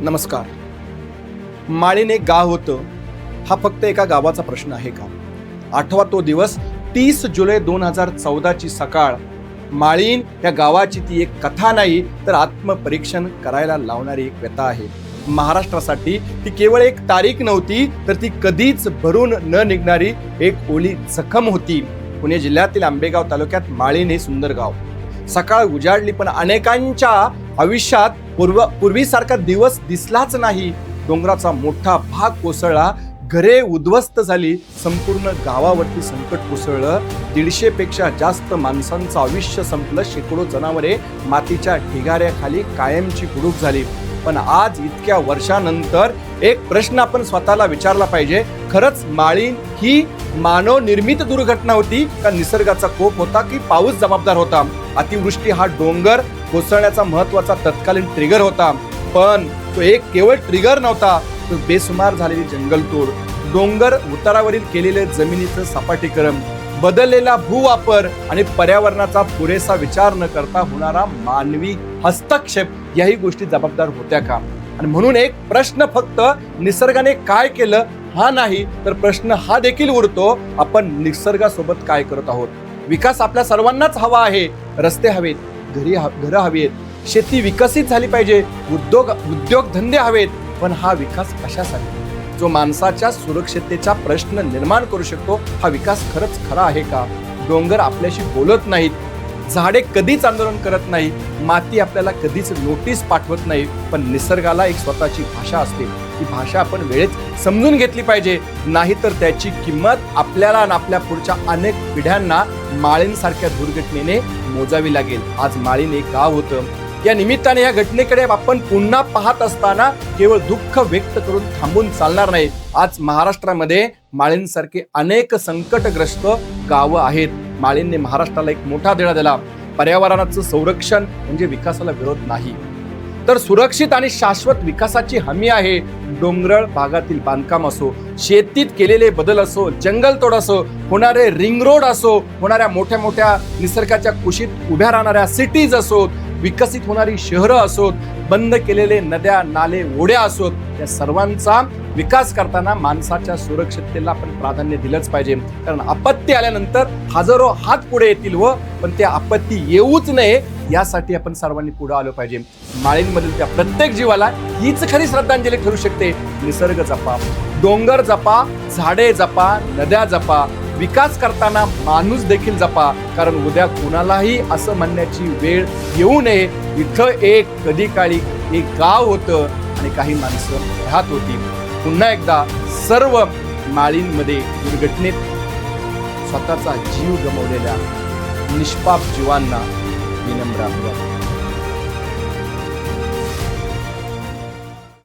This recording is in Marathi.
नमस्कार. माळीण एक गाव होतं, हा फक्त एका गावाचा प्रश्न आहे का? आठवा तो दिवस 30 जुलै 2014 ची सकाळ. माळीण या गावाची ती एक कथा नाही तर आत्मपरीक्षण करायला लावणारी एक व्यथा आहे. महाराष्ट्रासाठी ती केवळ एक तारीख नव्हती, तर ती कधीच भरून न निघणारी एक ओली जखम होती. पुणे जिल्ह्यातील आंबेगाव तालुक्यात माळीण हे सुंदर गाव. सकाळ उजाडली पण अनेकांच्या आयुष्यात पूर्वीसारखा दिवस दिसलाच नाही. डोंगराचा मोठा भाग कोसळला, घरे उद्ध्वस्त झाली, संपूर्ण गावावरती संकट कोसळलं. 150 पेक्षा जास्त माणसांचं आयुष्य संपलं. शेकडो जनावरे मातीच्या ढिगाऱ्याखाली कायमची गुडूप झाली. पण आज इतक्या वर्षानंतर एक प्रश्न आपण स्वतःला विचारला पाहिजे, खरंच माळीण ही मानव निर्मित दुर्घटना होती का निसर्गाचा कोप होता की पाऊस जबाबदार होता? अतिवृष्टी हा डोंगर कोसळण्याचा महत्वाचा तत्कालीन ट्रिगर होता, पण तो एक केवळ ट्रिगर नव्हता, तो बेसुमार झालेली जंगलतोड, डोंगर उतारावरील केलेले जमिनीचं सपाटीकरण, बदललेला भूवापर आणि पर्यावरणाचा पुरेसा विचार न करता होणारा मानवी हस्तक्षेप याही गोष्टी जबाबदार होत्या का? आणि म्हणून एक प्रश्न फक्त निसर्गाने काय केलं हा नाही, तर प्रश्न हा देखील उरतो, आपण निसर्गासोबत काय करत आहोत? विकास आपल्या सर्वांनाच हवा आहे. रस्ते हवेत, घरं हवेत, शेती विकसित झाली पाहिजे, उद्योगधंदे हवेत, पण हा विकास कशासाठी? जो माणसाच्या सुरक्षिततेचा प्रश्न निर्माण करू शकतो, हा विकास खरंच खरा आहे का? डोंगर आपल्याशी बोलत नाहीत, झाडे कधीच आंदोलन करत नाही, माती आपल्याला कधीच नोटीस पाठवत नाही, पण निसर्गाला एक स्वतःची भाषा असते. ती भाषा आपण वेळेत समजून घेतली पाहिजे, नाहीतर त्याची किंमत आपल्याला आणि आपल्या पुढच्या अनेक पिढ्यांना माळीण सारख्या दुर्घटनेने मोजावी लागेल. आज माळीण एक गाव होतं. या निमित्ताने या घटनेकडे आपण पुन्हा पाहत असताना केवळ दुःख व्यक्त करून थांबून चालणार नाही. आज महाराष्ट्रामध्ये माळीण सारखे अनेक संकटग्रस्त गावं आहेत. माळीणने महाराष्ट्राला एक मोठा धडा दिला. पर्यावरणाचं संरक्षण म्हणजे विकासाला विरोध नाही, तर सुरक्षित आणि शाश्वत विकासाची हमी आहे. डोंगराळ भागातील बांधकाम असो, शेतीत केलेले बदल असो, जंगलतोड असो, होणारे रिंग रोड असो, होणाऱ्या मोठ्या मोठ्या निसर्गाच्या कुशीत उभ्या राहणाऱ्या सिटीज असोत, विकसित होणारी शहरं असोत, बंद केलेले नद्या नाले ओढ्या असोत, या सर्वांचा विकास करताना माणसाच्या सुरक्षिततेला आपण प्राधान्य दिलंच पाहिजे. कारण आपत्ती आल्यानंतर हजारो हात पुढे येतील, पण ते आपत्ती येऊच नये यासाठी आपण सर्वांनी पुढे आलो पाहिजे. माळीणमधील त्या प्रत्येक जीवाला हीच खरी श्रद्धांजली ठरू शकते. निसर्ग जपा, डोंगर जपा, झाडे जपा, नद्या जपा, विकास करताना माणूस देखील जपा, कारण उद्या कुणालाही असं म्हणण्याची वेळ येऊ नये, इथं एक कधी काळी एक गाव होतं आणि काही माणसं राहत होती. पुन्हा एकदा सर्व माळीणमध्ये दुर्घटनेत स्वतःचा जीव गमावलेल्या निष्पाप जीवांना विनम्र अभिवादन.